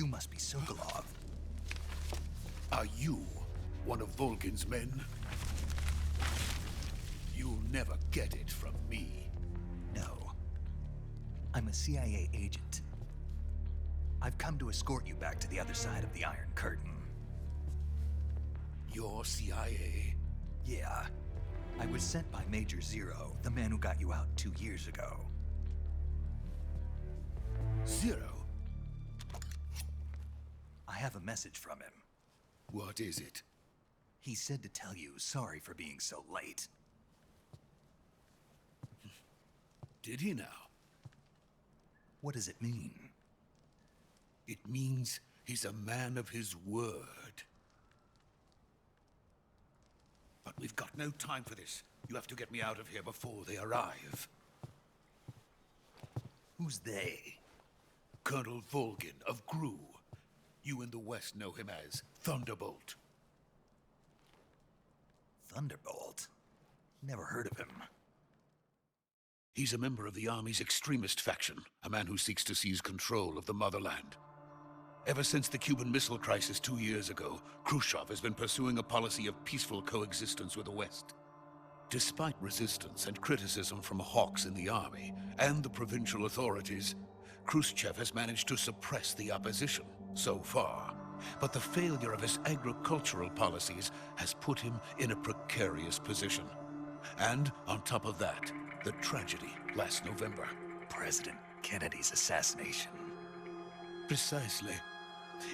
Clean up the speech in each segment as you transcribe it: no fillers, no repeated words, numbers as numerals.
You must be Sokolov. Are you one of Volgin's men? You'll never get it from me. No. I'm a CIA agent. I've come to escort you back to the other side of the Iron Curtain. You're CIA? Yeah. I was sent by Major Zero, the man who got you out 2 years ago. Zero? I have a message from him. What is it? He said to tell you sorry for being so late. Did he now? What does it mean? It means he's a man of his word. But we've got no time for this. You have to get me out of here before they arrive. Who's they? Colonel Volgin of GRU. You in the West know him as Thunderbolt. Thunderbolt? Never heard of him. He's a member of the Army's extremist faction, a man who seeks to seize control of the motherland. Ever since the Cuban Missile Crisis 2 years ago, Khrushchev has been pursuing a policy of peaceful coexistence with the West. Despite resistance and criticism from hawks in the army and the provincial authorities, Khrushchev has managed to suppress the opposition, so far. But the failure of his agricultural policies has put him in a precarious position. And on top of that, the tragedy last November. President Kennedy's assassination. Precisely.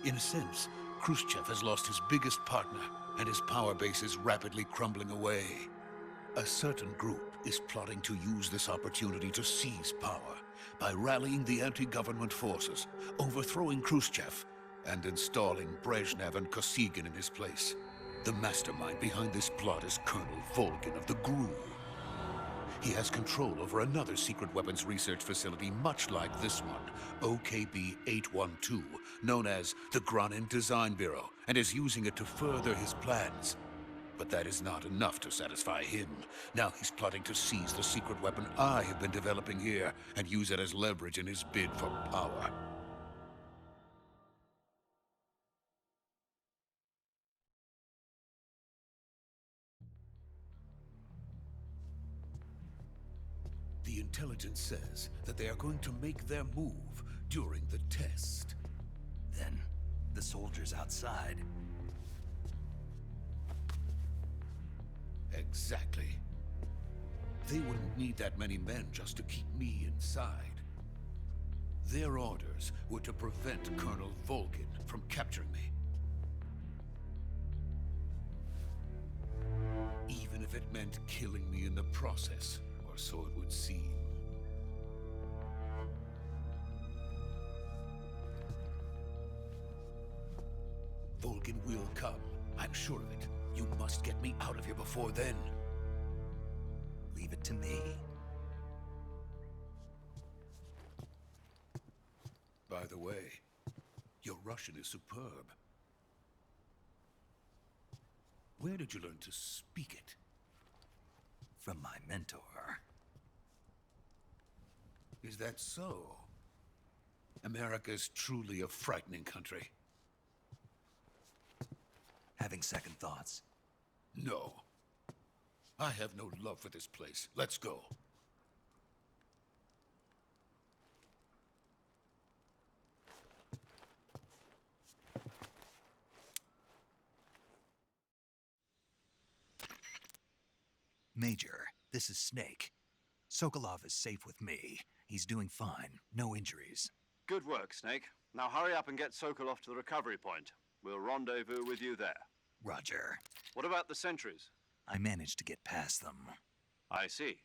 In a sense, Khrushchev has lost his biggest partner, and his power base is rapidly crumbling away. A certain group is plotting to use this opportunity to seize power by rallying the anti-government forces, overthrowing Khrushchev, and installing Brezhnev and Kosygin in his place. The mastermind behind this plot is Colonel Volgin of the GRU. He has control over another secret weapons research facility much like this one, OKB-812, known as the Granin Design Bureau, and is using it to further his plans. But that is not enough to satisfy him. Now he's plotting to seize the secret weapon I have been developing here and use it as leverage in his bid for power. The intelligence says that they are going to make their move during the test. Then, the soldiers outside. Exactly. They wouldn't need that many men just to keep me inside. Their orders were to prevent Colonel Volgin from capturing me. Even if it meant killing me in the process, or so it would seem. Volgin will come. I'm sure of it. You must get me out of here before then. Leave it to me. By the way, your Russian is superb. Where did you learn to speak it? From my mentor. Is that so? America's truly a frightening country. Having second thoughts. No. I have no love for this place. Let's go. Major, this is Snake. Sokolov is safe with me. He's doing fine. No injuries. Good work, Snake. Now hurry up and get Sokolov to the recovery point. We'll rendezvous with you there. Roger. What about the sentries? I managed to get past them. I see.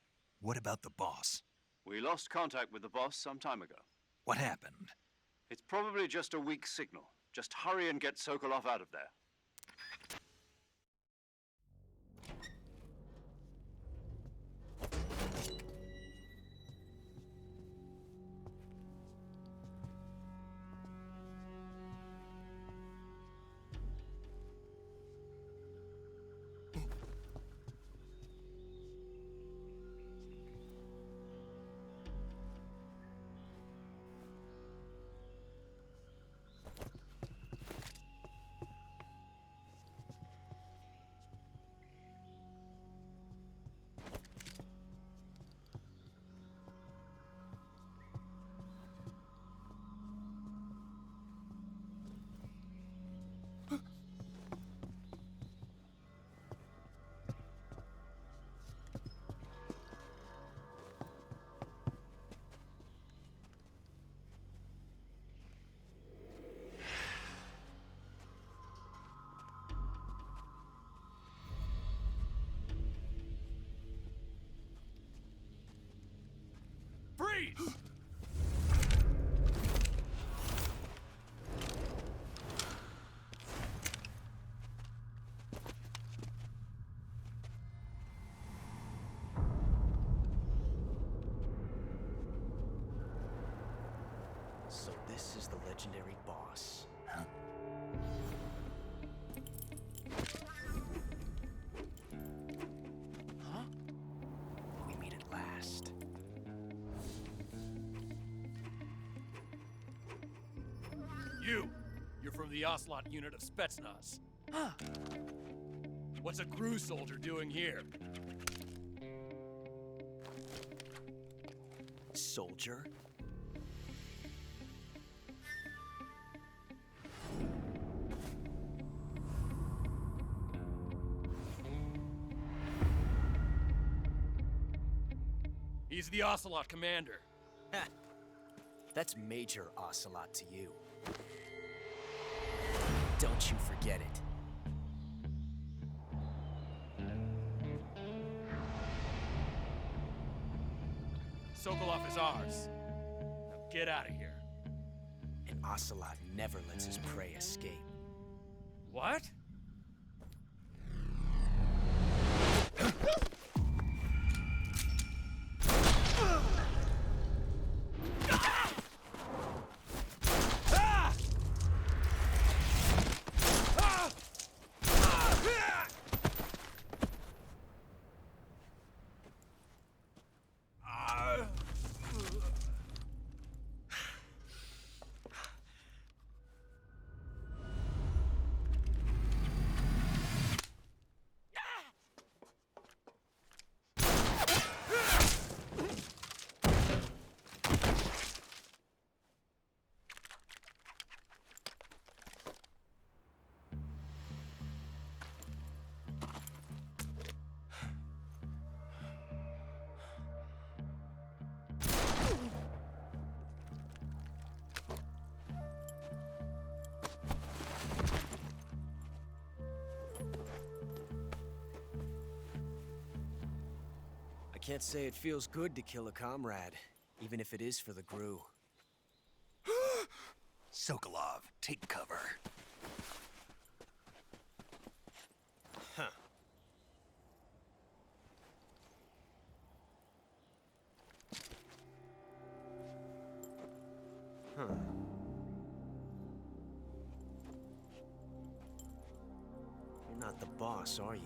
What about the boss? We lost contact with the boss some time ago. What happened? It's probably just a weak signal. Just hurry and get Sokolov out of there. please. So this is the legendary boss. Huh? Huh? We meet at last. You're from the Ocelot unit of Spetsnaz. What's a crew soldier doing here? Soldier? He's the Ocelot commander. Ha! That's Major Ocelot to you. Don't you forget it. Sokolov is ours. Now get out of here. And Ocelot never lets his prey escape. What? I can't say it feels good to kill a comrade, even if it is for the Gru. Sokolov, take cover. Huh. Huh. You're not the boss, are you?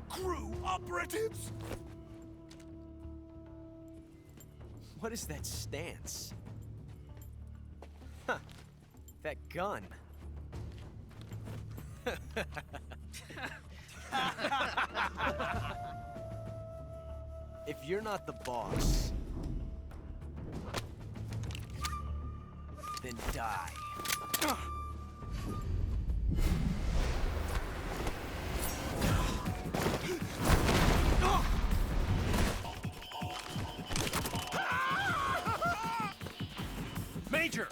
Crew operatives! What is that stance? Huh. That gun. If you're not the boss, then die. Major!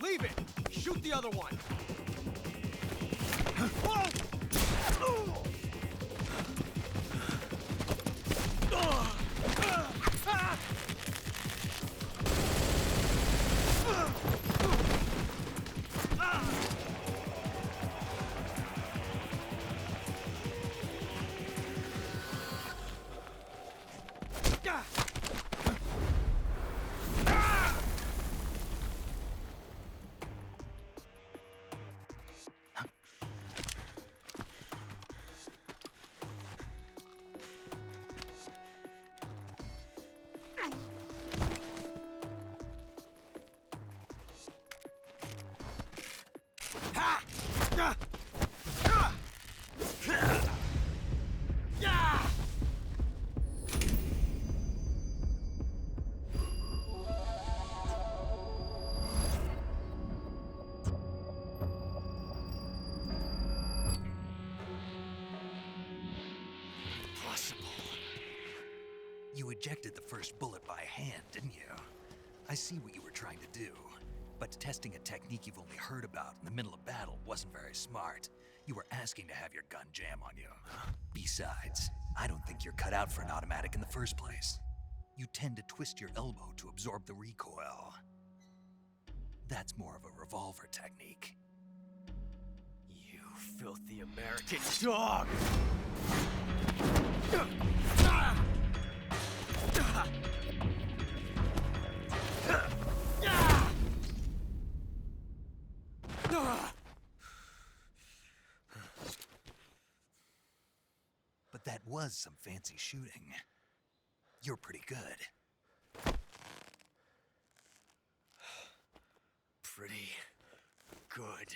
Leave it! Shoot the other one! possible? You ejected the first bullet by hand, didn't you? I see what you were trying to do, but testing a technique you've only heard about in the middle of battle wasn't very smart. You were asking to have your gun jam on you. Besides, I don't think you're cut out for an automatic in the first place. You tend to twist your elbow to absorb the recoil. That's more of a revolver technique. You filthy American dog! But that was some fancy shooting. You're pretty good. Pretty good.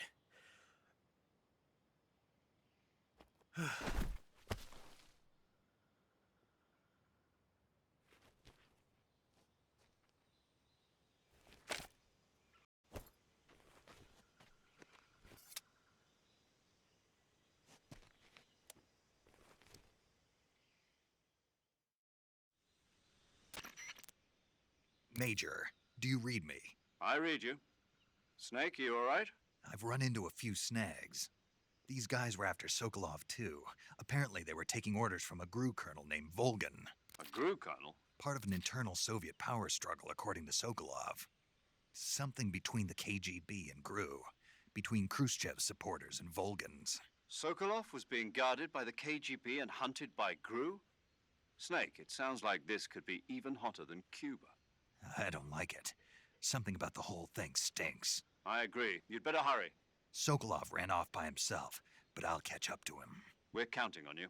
Major, do you read me? I read you. Snake, you all right? I've run into a few snags. These guys were after Sokolov too. Apparently they were taking orders from a GRU colonel named Volgan. A GRU colonel? Part of an internal Soviet power struggle, according to Sokolov. Something between the KGB and GRU. Between Khrushchev's supporters and Volgan's. Sokolov was being guarded by the KGB and hunted by GRU? Snake, it sounds like this could be even hotter than Cuba. I don't like it. Something about the whole thing stinks. I agree. You'd better hurry. Sokolov ran off by himself, but I'll catch up to him. We're counting on you.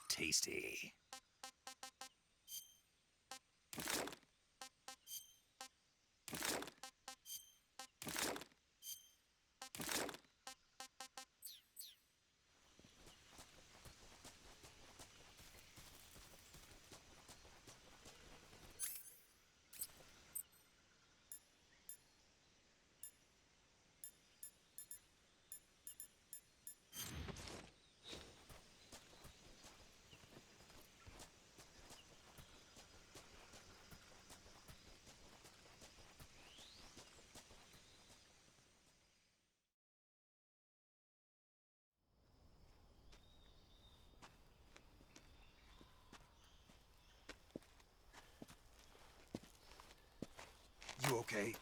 Tasty. You okay?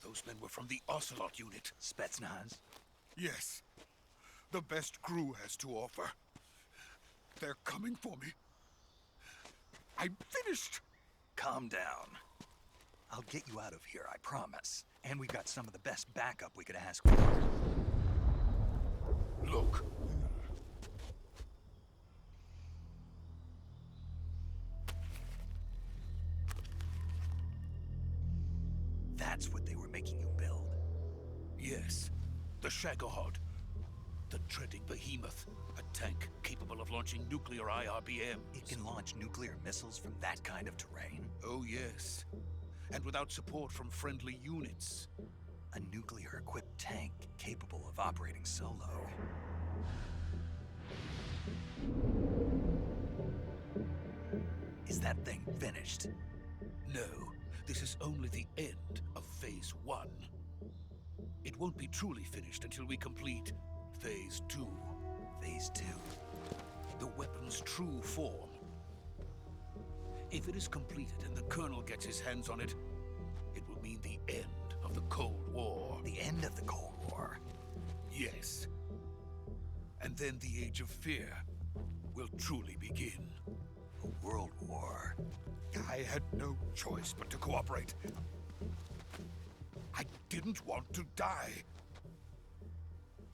Those men were from the Ocelot unit. Spetsnaz? Yes. The best GRU has to offer. They're coming for me. I'm finished. Calm down. I'll get you out of here, I promise. And we got some of the best backup we could ask for. Look. That's what they were making you build? Yes, the Shagohod. The treading behemoth. A tank capable of launching nuclear IRBMs. It can launch nuclear missiles from that kind of terrain? Oh yes. And without support from friendly units. A nuclear-equipped tank capable of operating solo. Is that thing finished? No, this is only the end of Phase 1. It won't be truly finished until we complete Phase 2. Phase 2? The weapon's true form. If it is completed and the Colonel gets his hands on it, it will mean the end of the Cold War. The end of the Cold War? Yes. And then the Age of Fear will truly begin. A world war? I had no choice but to cooperate. I didn't want to die.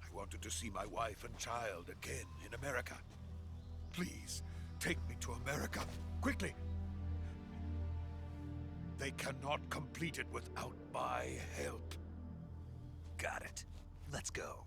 I wanted to see my wife and child again in America. Please, take me to America, quickly. They cannot complete it without my help. Got it. Let's go.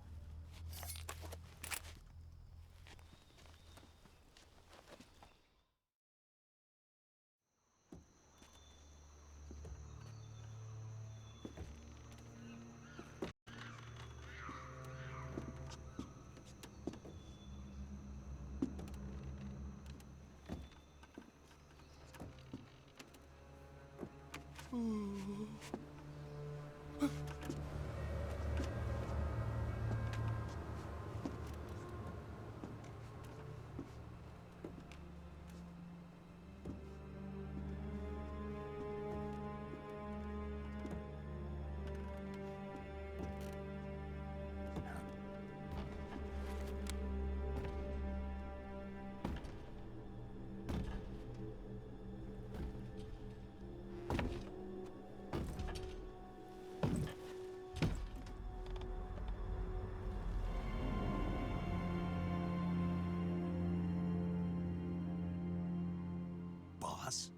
Boss?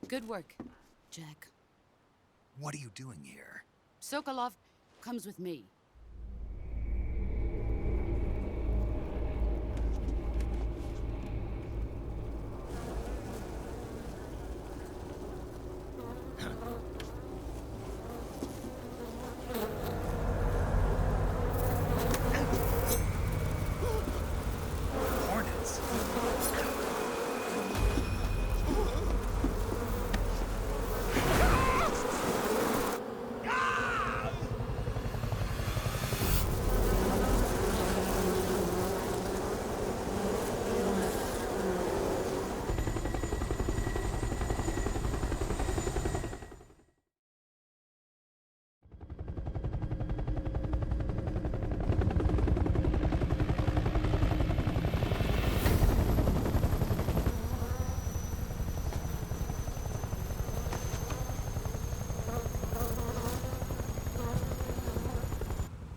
Good work, Jack. What are you doing here? Sokolov comes with me. Hornets?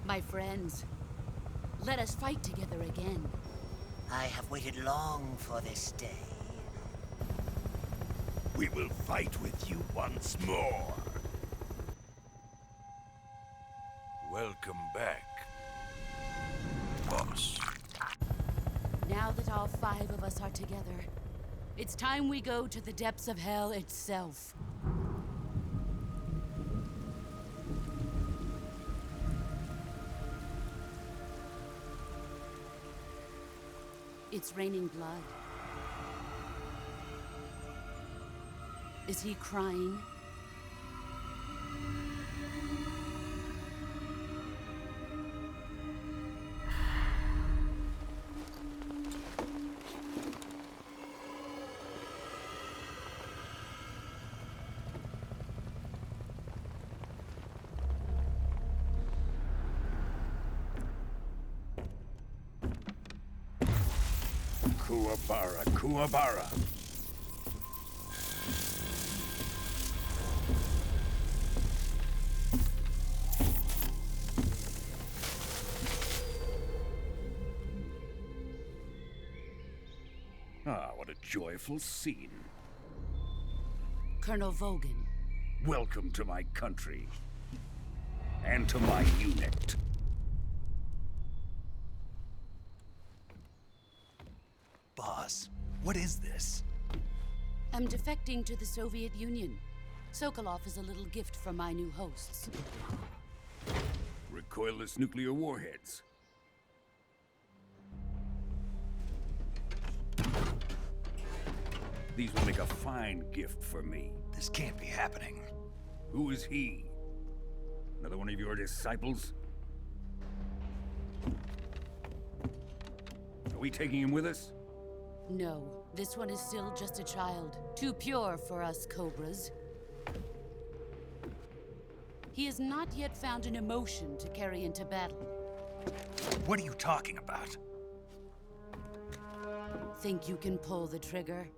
My friends, let us fight together again. I have waited long for this day. We will fight with you once more. Welcome back, boss. Now that all 5 of us are together, it's time we go to the depths of hell itself. It's raining blood. Is he crying? Kuwabara, Kuwabara. what a joyful scene. Colonel Vogan. Welcome to my country. And to my unit. Boss, what is this? I'm defecting to the Soviet Union. Sokolov is a little gift from my new hosts. Recoilless nuclear warheads. These will make a fine gift for me. This can't be happening. Who is he? Another one of your disciples? Are we taking him with us? No, this one is still just a child. Too pure for us Cobras. He has not yet found an emotion to carry into battle. What are you talking about? Think you can pull the trigger?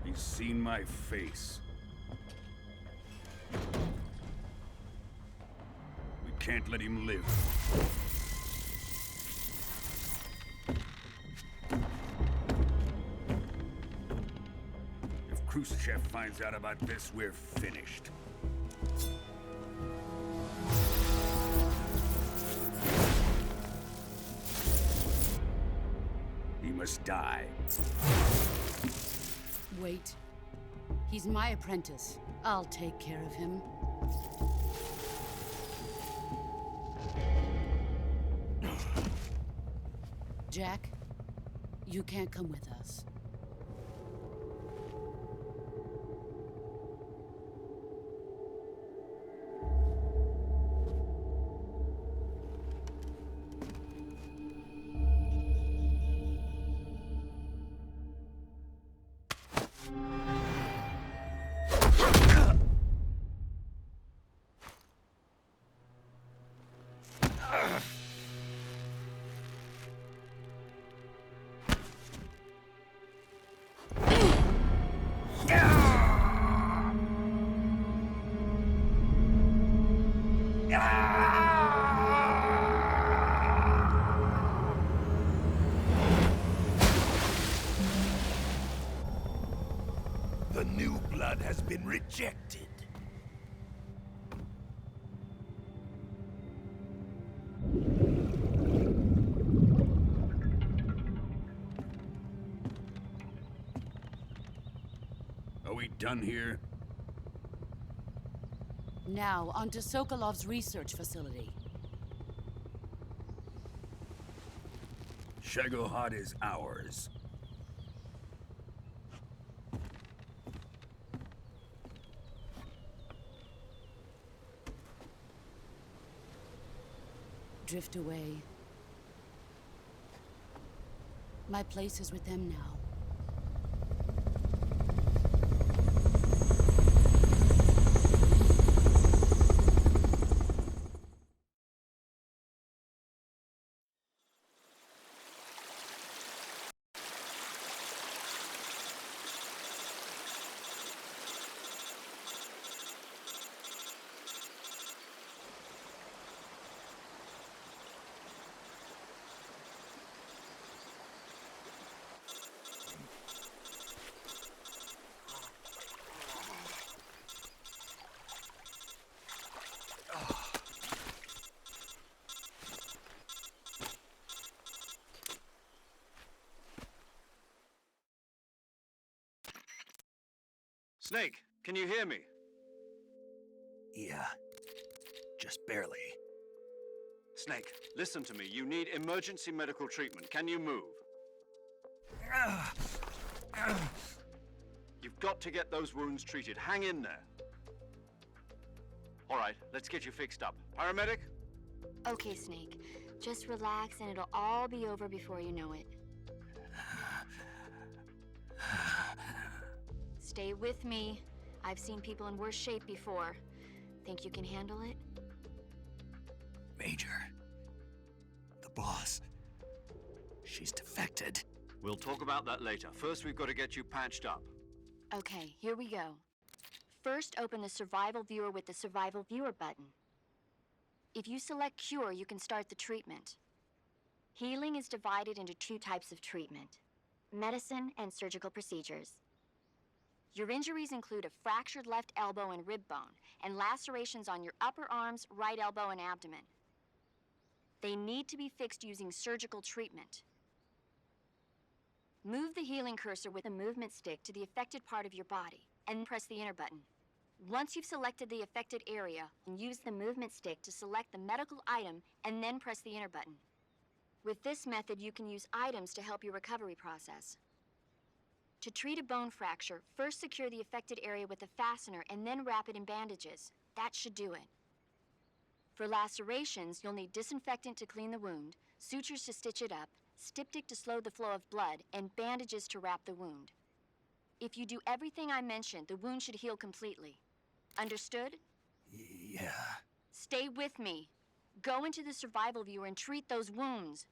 He's seen my face. We can't let him live. If Khrushchev finds out about this, we're finished. He must die. Wait. He's my apprentice. I'll take care of him. Jack, you can't come with us. The new blood has been rejected. Are we done here? Now, onto Sokolov's research facility. Shagohod is ours. Drift away. My place is with them now. Snake, can you hear me? Yeah, just barely. Snake, listen to me. You need emergency medical treatment. Can you move? You've got to get those wounds treated. Hang in there. All right, let's get you fixed up. Paramedic? Okay, Snake. Just relax and it'll all be over before you know it. Stay with me. I've seen people in worse shape before. Think you can handle it? Major. The boss. She's defected. We'll talk about that later. First, we've got to get you patched up. Okay, here we go. First, open the Survival Viewer with the Survival Viewer button. If you select Cure, you can start the treatment. Healing is divided into 2 types of treatment: medicine and surgical procedures. Your injuries include a fractured left elbow and rib bone, and lacerations on your upper arms, right elbow, and abdomen. They need to be fixed using surgical treatment. Move the healing cursor with a movement stick to the affected part of your body, and press the enter button. Once you've selected the affected area, use the movement stick to select the medical item, and then press the enter button. With this method, you can use items to help your recovery process. To treat a bone fracture, first secure the affected area with a fastener and then wrap it in bandages. That should do it. For lacerations, you'll need disinfectant to clean the wound, sutures to stitch it up, styptic to slow the flow of blood, and bandages to wrap the wound. If you do everything I mentioned, the wound should heal completely. Understood? Yeah. Stay with me. Go into the Survival Viewer and treat those wounds.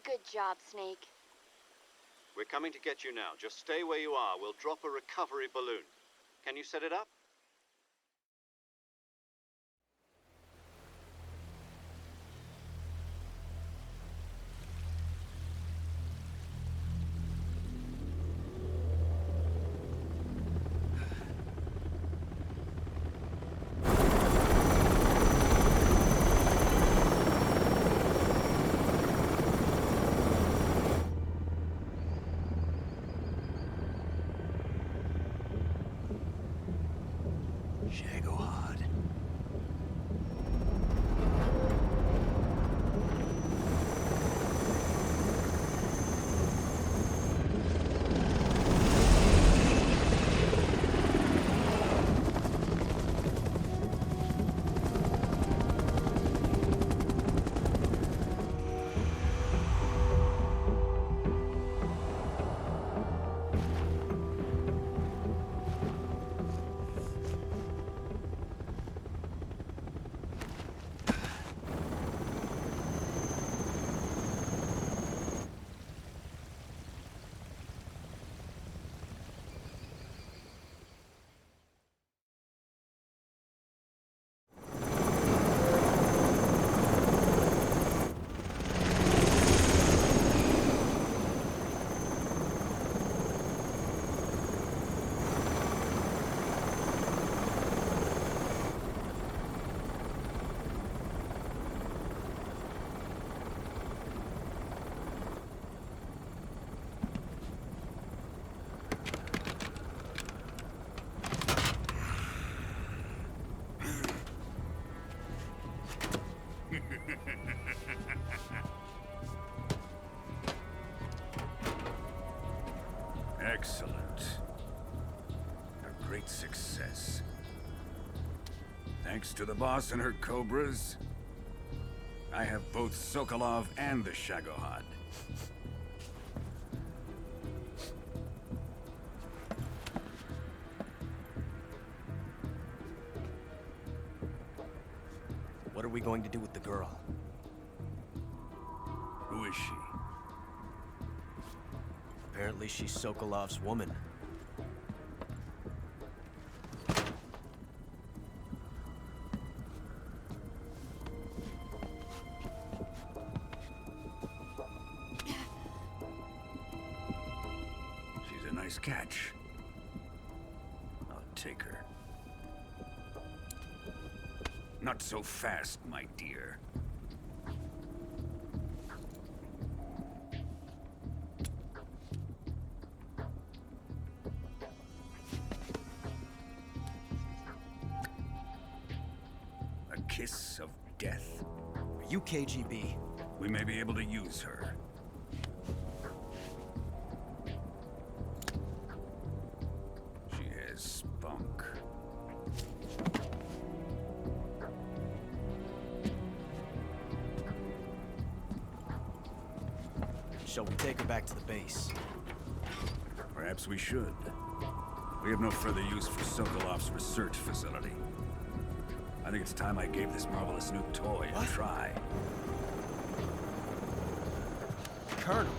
Good job, Snake. We're coming to get you now. Just stay where you are. We'll drop a recovery balloon. Can you set it up? Shagohod. Excellent. A great success. Thanks to the boss and her cobras, I have both Sokolov and the Shagohod. What are we going to do with the girl? Who is she? Apparently she's Sokolov's woman. She's a nice catch. I'll take her. Not so fast, my dear. A kiss of death. Are you KGB? We may be able to use her. She has spunk. Shall we take her back to the base? Perhaps we should. We have no further use for Sokolov's research facility. I think it's time I gave this marvelous new toy a try. Colonel,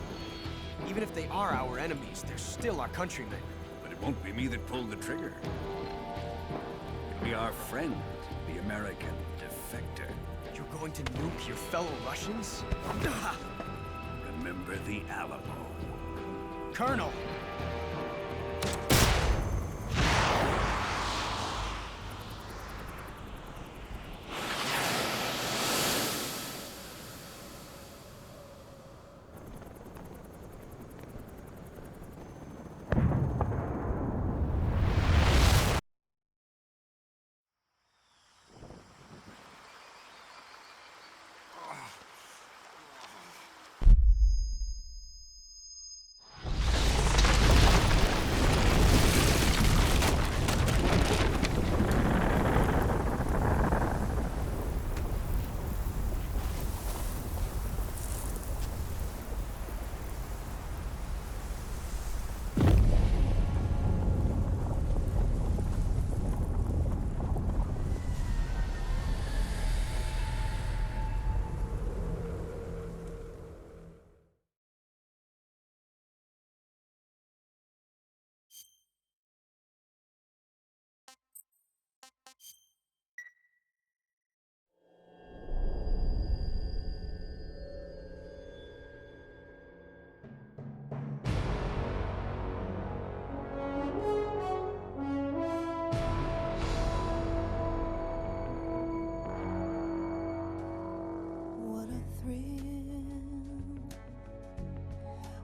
even if they are our enemies, they're still our countrymen. But it won't be me that pulled the trigger. It'll be our friend, the American defector. You're going to nuke your fellow Russians? Remember the Alamo. Colonel!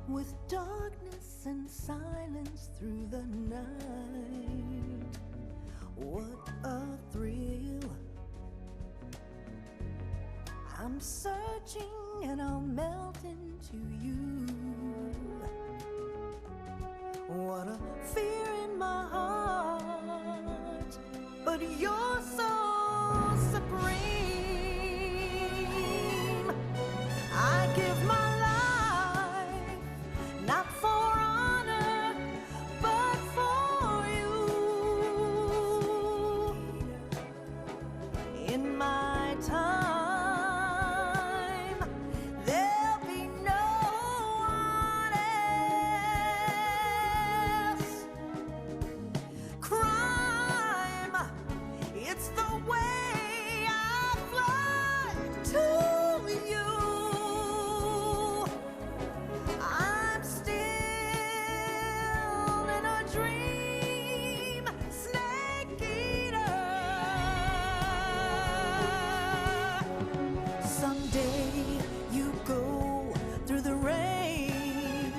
With darkness and silence through the night, what a thrill. I'm searching and I'll melt into you. What a fear in my heart, but you're so supreme. I give my not for honor, but for you. In my time, there'll be no one else. Crime, it's the way I fly to you. I'm still in a dream, snake eater. Someday you go through the rain,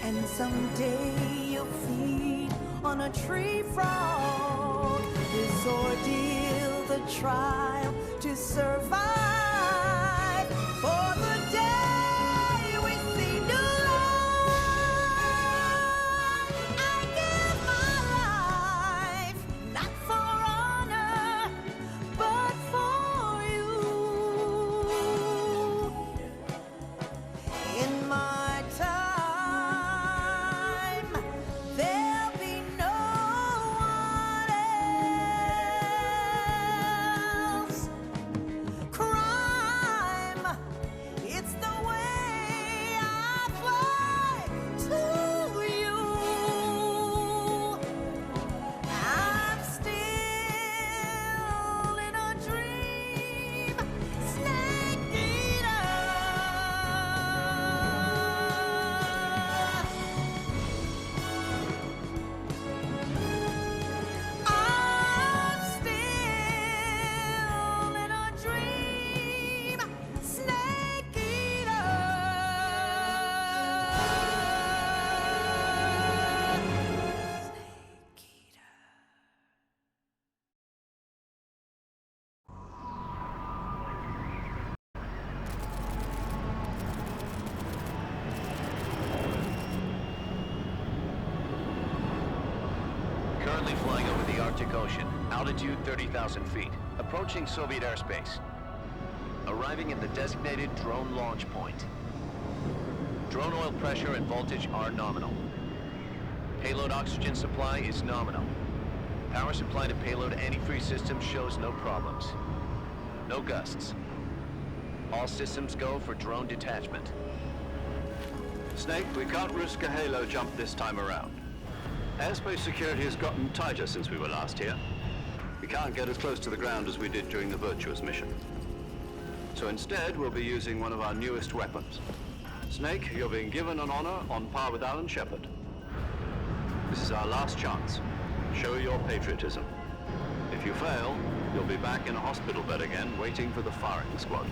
and someday you'll feed on a tree frog. This ordeal, the trial to survive. Arctic Ocean. Altitude 30,000 feet. Approaching Soviet airspace. Arriving at the designated drone launch point. Drone oil pressure and voltage are nominal. Payload oxygen supply is nominal. Power supply to payload antifreeze system shows no problems. No gusts. All systems go for drone detachment. Snake, we can't risk a halo jump this time around. Airspace security has gotten tighter since we were last here. We can't get as close to the ground as we did during the Virtuous mission. So instead, we'll be using one of our newest weapons. Snake, you're being given an honor on par with Alan Shepard. This is our last chance. Show your patriotism. If you fail, you'll be back in a hospital bed again, waiting for the firing squad.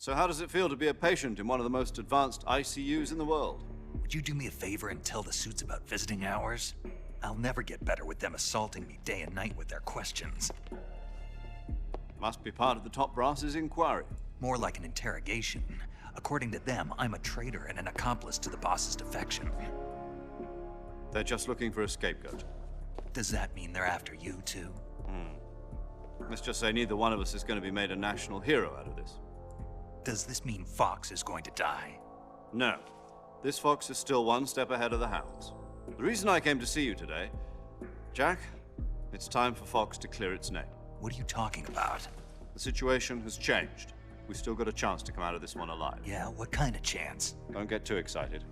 So how does it feel to be a patient in one of the most advanced ICUs in the world? Would you do me a favor and tell the suits about visiting hours? I'll never get better with them assaulting me day and night with their questions. Must be part of the top brass's inquiry. More like an interrogation. According to them, I'm a traitor and an accomplice to the boss's defection. They're just looking for a scapegoat. Does that mean they're after you, too? Let's just say neither one of us is going to be made a national hero out of this. Does this mean Fox is going to die? No. This fox is still one step ahead of the hounds. The reason I came to see you today, Jack, it's time for Fox to clear its name. What are you talking about? The situation has changed. We've still got a chance to come out of this one alive. Yeah, what kind of chance? Don't get too excited.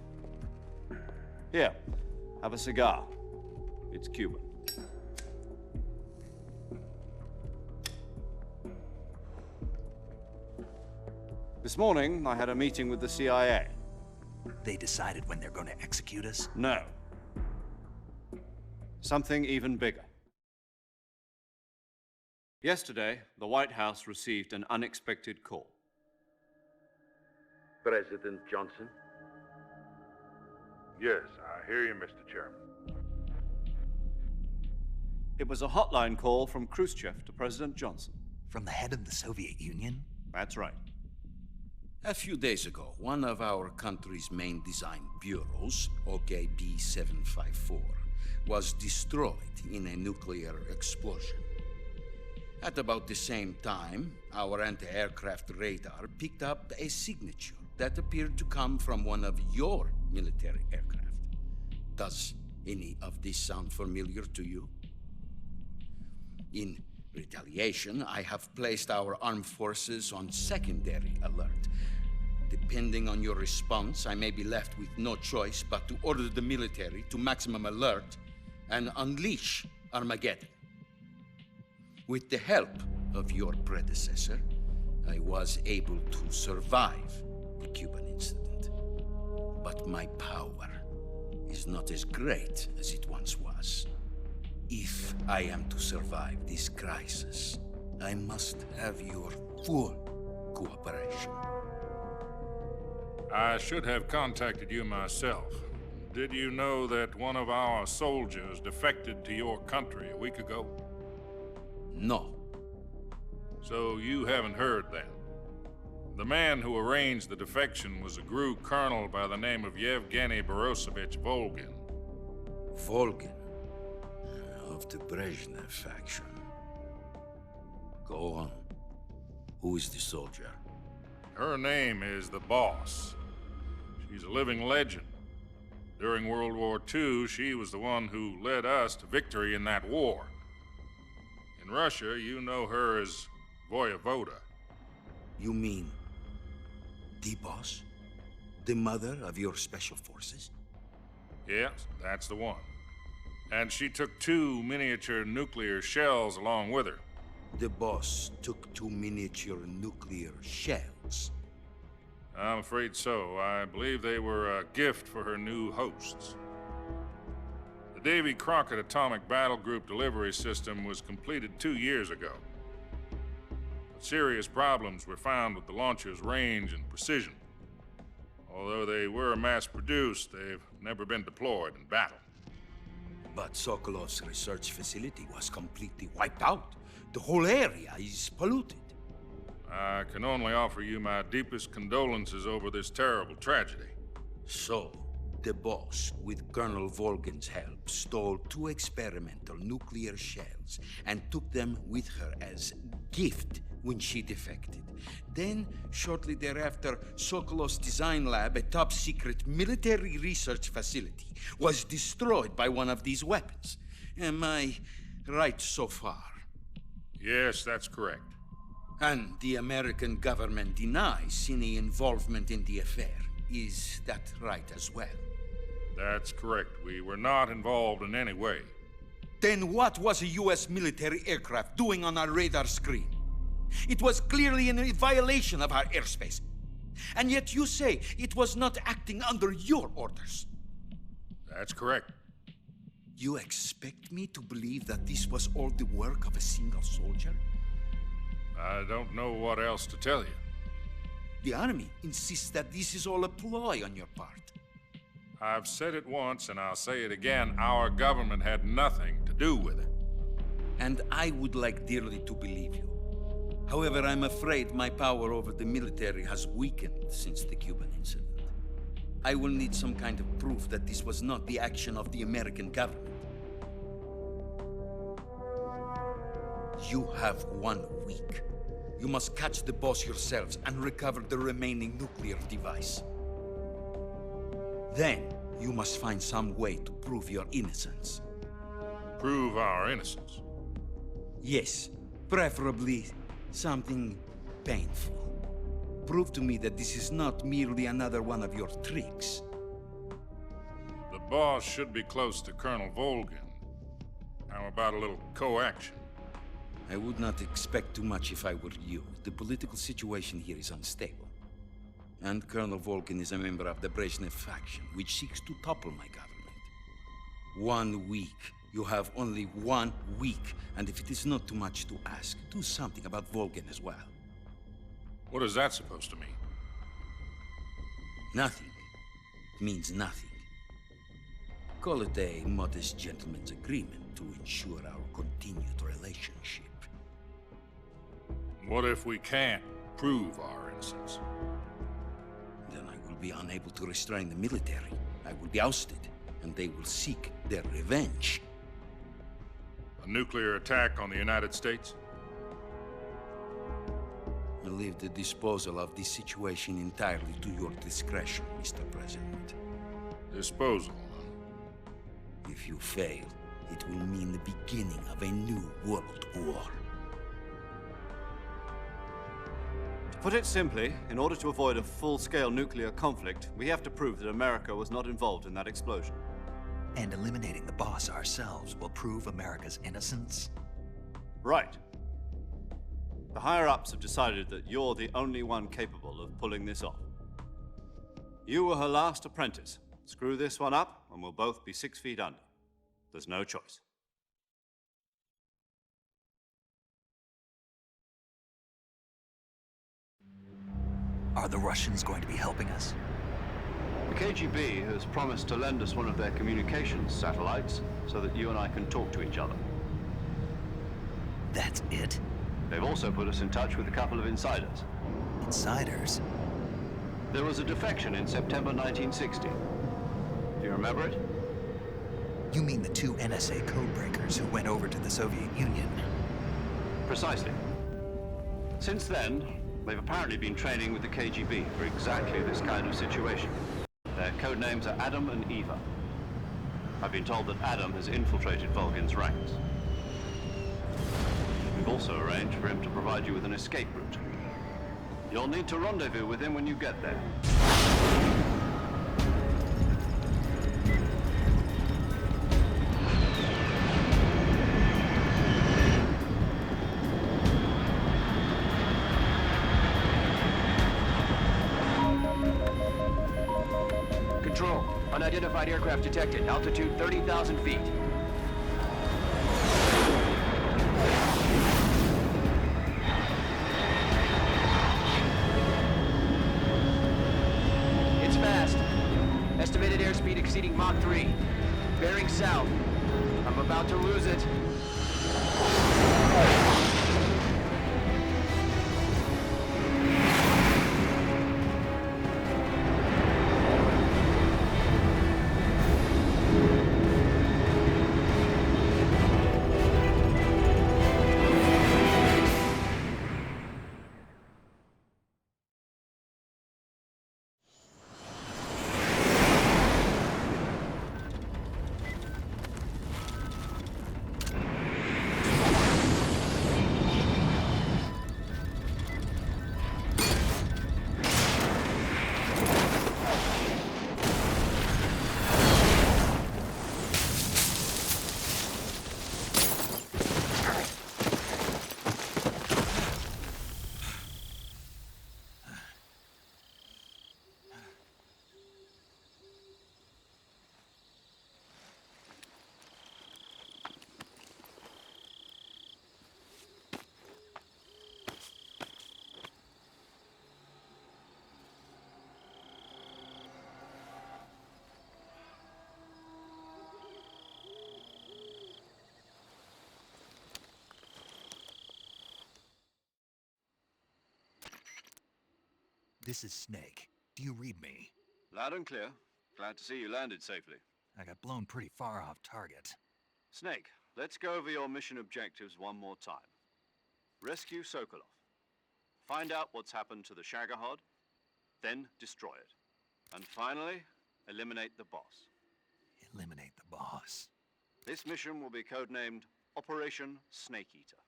Here, have a cigar. It's Cuban. This morning, I had a meeting with the CIA. They decided when they're going to execute us? No. Something even bigger. Yesterday, the White House received an unexpected call. President Johnson? Yes, I hear you, Mr. Chairman. It was a hotline call from Khrushchev to President Johnson. From the head of the Soviet Union? That's right. A few days ago, one of our country's main design bureaus, OKB 754, was destroyed in a nuclear explosion. At about the same time, our anti-aircraft radar picked up a signature that appeared to come from one of your military aircraft. Does any of this sound familiar to you? In retaliation, I have placed our armed forces on secondary alert. Depending on your response, I may be left with no choice but to order the military to maximum alert and unleash Armageddon. With the help of your predecessor, I was able to survive the Cuban incident. But my power is not as great as it once was. If I am to survive this crisis, I must have your full cooperation. I should have contacted you myself. Did you know that one of our soldiers defected to your country a week ago? No. So you haven't heard then. The man who arranged the defection was a GRU colonel by the name of Yevgeny Borosovich Volgin. Volgin? Of the Brezhnev faction. Go on. Who is the soldier? Her name is the Boss. She's a living legend. During World War II, she was the one who led us to victory in that war. In Russia, you know her as Voyevoda. You mean the Boss? The mother of your special forces? Yes, that's the one. And she took 2 miniature nuclear shells along with her. The Boss took 2 miniature nuclear shells? I'm afraid so. I believe they were a gift for her new hosts. The Davy Crockett Atomic Battle Group delivery system was completed 2 years ago. But serious problems were found with the launcher's range and precision. Although they were mass-produced, they've never been deployed in battle. But Sokolov's research facility was completely wiped out. The whole area is polluted. I can only offer you my deepest condolences over this terrible tragedy. So, the boss, with Colonel Volgin's help, stole 2 experimental nuclear shells and took them with her as gift when she defected. Then, shortly thereafter, Sokolov's design lab, a top-secret military research facility, was destroyed by one of these weapons. Am I right so far? Yes, that's correct. And the American government denies any involvement in the affair. Is that right as well? That's correct. We were not involved in any way. Then what was a U.S. military aircraft doing on our radar screen? It was clearly in violation of our airspace. And yet you say it was not acting under your orders. That's correct. You expect me to believe that this was all the work of a single soldier? I don't know what else to tell you. The Army insists that this is all a ploy on your part. I've said it once, and I'll say it again. Our government had nothing to do with it. And I would like dearly to believe you. However, I'm afraid my power over the military has weakened since the Cuban incident. I will need some kind of proof that this was not the action of the American government. You have 1 week. You must catch the boss yourselves and recover the remaining nuclear device. Then, you must find some way to prove your innocence. Prove our innocence? Yes, preferably something painful. Prove to me that this is not merely another one of your tricks. The boss should be close to Colonel Volgin. How about a little co-action? I would not expect too much if I were you. The political situation here is unstable. And Colonel Volgin is a member of the Brezhnev faction, which seeks to topple my government. 1 week. You have only 1 week. And if it is not too much to ask, do something about Volgin as well. What is that supposed to mean? Nothing. It means nothing. Call it a modest gentleman's agreement to ensure our continued relationship. What if we can't prove our innocence? Then I will be unable to restrain the military. I will be ousted, and they will seek their revenge. A nuclear attack on the United States? I leave the disposal of this situation entirely to your discretion, Mr. President. Disposal, huh? If you fail, it will mean the beginning of a new world war. To put it simply, in order to avoid a full-scale nuclear conflict, we have to prove that America was not involved in that explosion. And eliminating the boss ourselves will prove America's innocence? Right. The higher-ups have decided that you're the only one capable of pulling this off. You were her last apprentice. Screw this one up, and we'll both be 6 feet under. There's no choice. Are the Russians going to be helping us? The KGB has promised to lend us one of their communications satellites so that you and I can talk to each other. That's it? They've also put us in touch with a couple of insiders. Insiders? There was a defection in September 1960. Do you remember it? You mean the 2 NSA codebreakers who went over to the Soviet Union? Precisely. Since then, they've apparently been training with the KGB for exactly this kind of situation. Their code names are Adam and Eva. I've been told that Adam has infiltrated Volgin's ranks. We've also arranged for him to provide you with an escape route. You'll need to rendezvous with him when you get there. Control. Unidentified aircraft detected. Altitude 30,000 feet. It's fast. Estimated airspeed exceeding Mach 3. Bearing south. I'm about to lose it. This is Snake. Do you read me? Loud and clear. Glad to see you landed safely. I got blown pretty far off target. Snake, let's go over your mission objectives one more time. Rescue Sokolov. Find out what's happened to the Shagohod, then destroy it. And finally, eliminate the boss. Eliminate the boss. This mission will be codenamed Operation Snake Eater.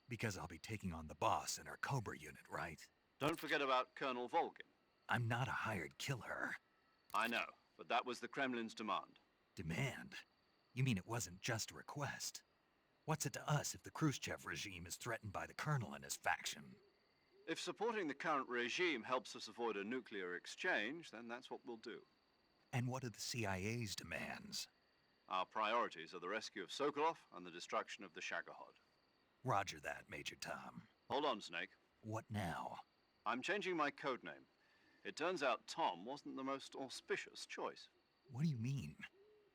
Because I'll be taking on the boss in our Cobra unit, right? Don't forget about Colonel Volgin. I'm not a hired killer. I know, but that was the Kremlin's demand. Demand? You mean it wasn't just a request? What's it to us if the Khrushchev regime is threatened by the Colonel and his faction? If supporting the current regime helps us avoid a nuclear exchange, then that's what we'll do. And what are the CIA's demands? Our priorities are the rescue of Sokolov and the destruction of the Shagohod. Roger that, Major Tom. Hold on, Snake. What now? I'm changing my codename. It turns out Tom wasn't the most auspicious choice. What do you mean?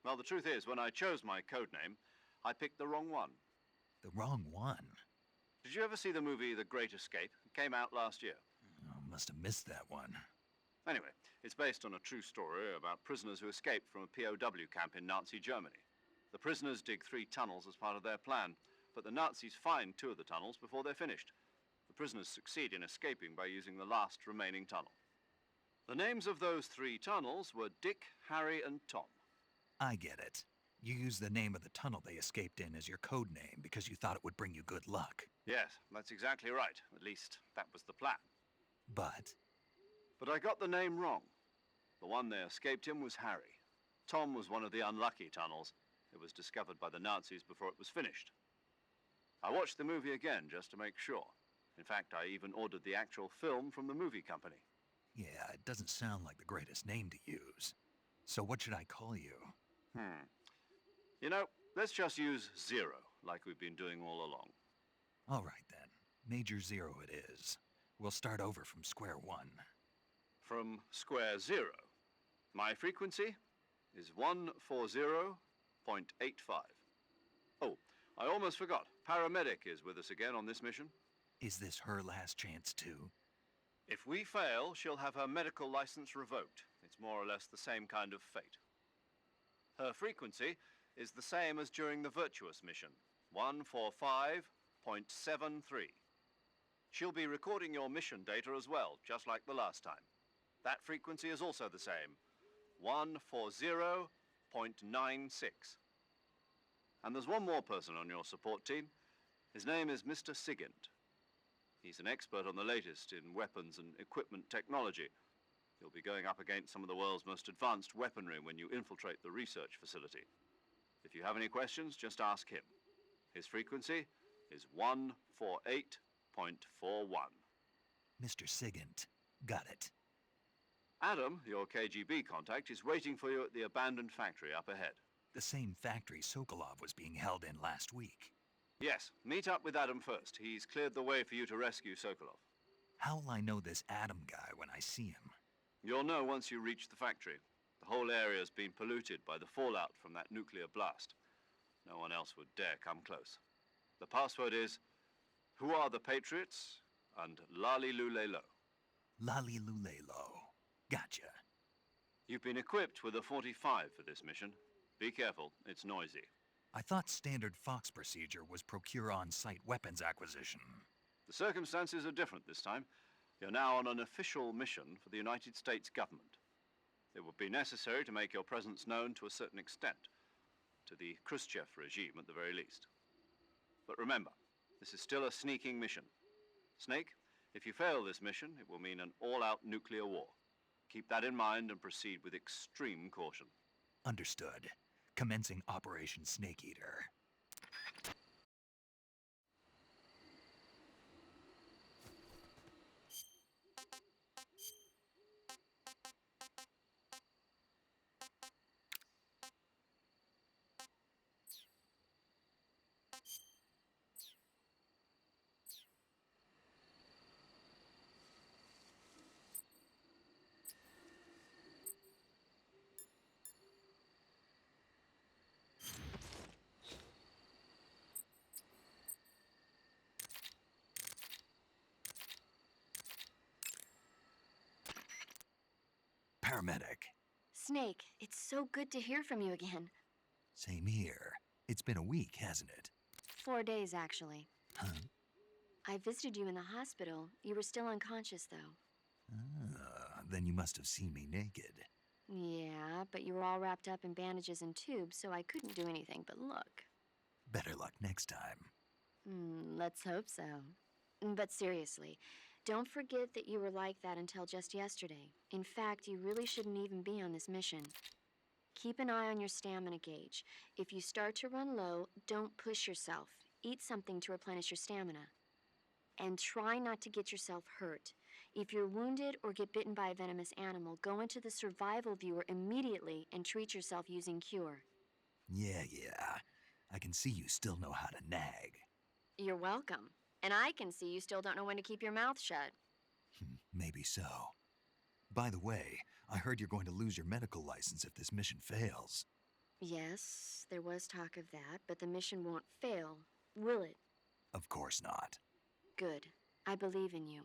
Well, the truth is, when I chose my codename, I picked the wrong one. The wrong one? Did you ever see the movie The Great Escape? It came out last year. Oh, must have missed that one. Anyway, it's based on a true story about prisoners who escaped from a POW camp in Nazi Germany. The prisoners dig 3 tunnels as part of their plan, but the Nazis find 2 of the tunnels before they're finished. The prisoners succeed in escaping by using the last remaining tunnel. The names of those 3 tunnels were Dick, Harry, and Tom. I get it. You used the name of the tunnel they escaped in as your code name because you thought it would bring you good luck. Yes, that's exactly right. At least, that was the plan. But I got the name wrong. The one they escaped in was Harry. Tom was one of the unlucky tunnels. It was discovered by the Nazis before it was finished. I watched the movie again just to make sure. In fact, I even ordered the actual film from the movie company. yeah, it doesn't sound like the greatest name to use. So what should I call you? You know, let's just use Zero, like we've been doing all along. All right then. Major Zero it is. We'll start over from square one. From square 0. My frequency is 140.85. Oh, I almost forgot. Paramedic is with us again on this mission. Is this her last chance too? If we fail, she'll have her medical license revoked. It's more or less the same kind of fate. Her frequency is the same as during the Virtuous mission, 145.73. She'll be recording your mission data as well, just like the last time. That frequency is also the same, 140.96. And there's one more person on your support team. His name is Mr. Sigint. He's an expert on the latest in weapons and equipment technology. You'll be going up against some of the world's most advanced weaponry when you infiltrate the research facility. If you have any questions, just ask him. His frequency is 148.41. Mr. Sigint. Got it. Adam, your KGB contact, is waiting for you at the abandoned factory up ahead. The same factory Sokolov was being held in last week. Yes, meet up with Adam first. He's cleared the way for you to rescue Sokolov. How will I know this Adam guy when I see him? You'll know once you reach the factory. The whole area's been polluted by the fallout from that nuclear blast. No one else would dare come close. The password is, "Who are the Patriots?" and Lali Lulelo. Lali Lulelo. Gotcha. You've been equipped with a 45 for this mission. Be careful, it's noisy. I thought standard Fox procedure was procure on-site weapons acquisition. The circumstances are different this time. You're now on an official mission for the United States government. It would be necessary to make your presence known to a certain extent, to the Khrushchev regime at the very least. But remember, this is still a sneaking mission. Snake, if you fail this mission, it will mean an all-out nuclear war. Keep that in mind and proceed with extreme caution. Understood. Commencing Operation Snake Eater. paramedic. Snake, it's so good to hear from you again. Same here. It's been a week, hasn't it? 4 days, actually. Huh? I visited you in the hospital. You were still unconscious, though. Then you must have seen me naked. Yeah, but you were all wrapped up in bandages and tubes, so I couldn't do anything but look. Better luck next time. Let's hope so. But seriously, don't forget that you were like that until just yesterday. In fact, you really shouldn't even be on this mission. Keep an eye on your stamina gauge. If you start to run low, don't push yourself. Eat something to replenish your stamina. And try not to get yourself hurt. If you're wounded or get bitten by a venomous animal, go into the survival viewer immediately and treat yourself using Cure. Yeah. I can see you still know how to nag. You're welcome. And I can see you still don't know when to keep your mouth shut. Maybe so. By the way, I heard you're going to lose your medical license if this mission fails. Yes, there was talk of that, but the mission won't fail, will it? Of course not. Good. I believe in you.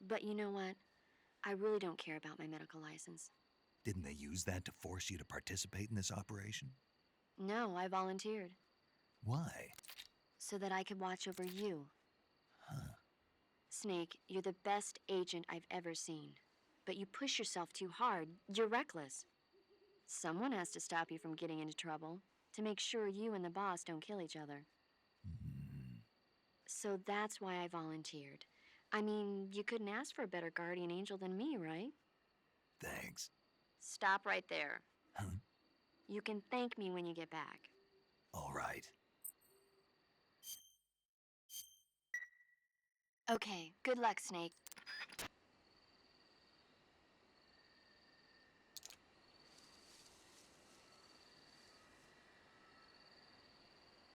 But you know what? I really don't care about my medical license. Didn't they use that to force you to participate in this operation? No, I volunteered. Why? So that I could watch over you. Huh. Snake, you're the best agent I've ever seen. But you push yourself too hard. You're reckless. Someone has to stop you from getting into trouble, to make sure you and the boss don't kill each other. So that's why I volunteered. I mean, you couldn't ask for a better guardian angel than me, right? Thanks. Stop right there. Huh? You can thank me when you get back. All right. Okay, good luck, Snake.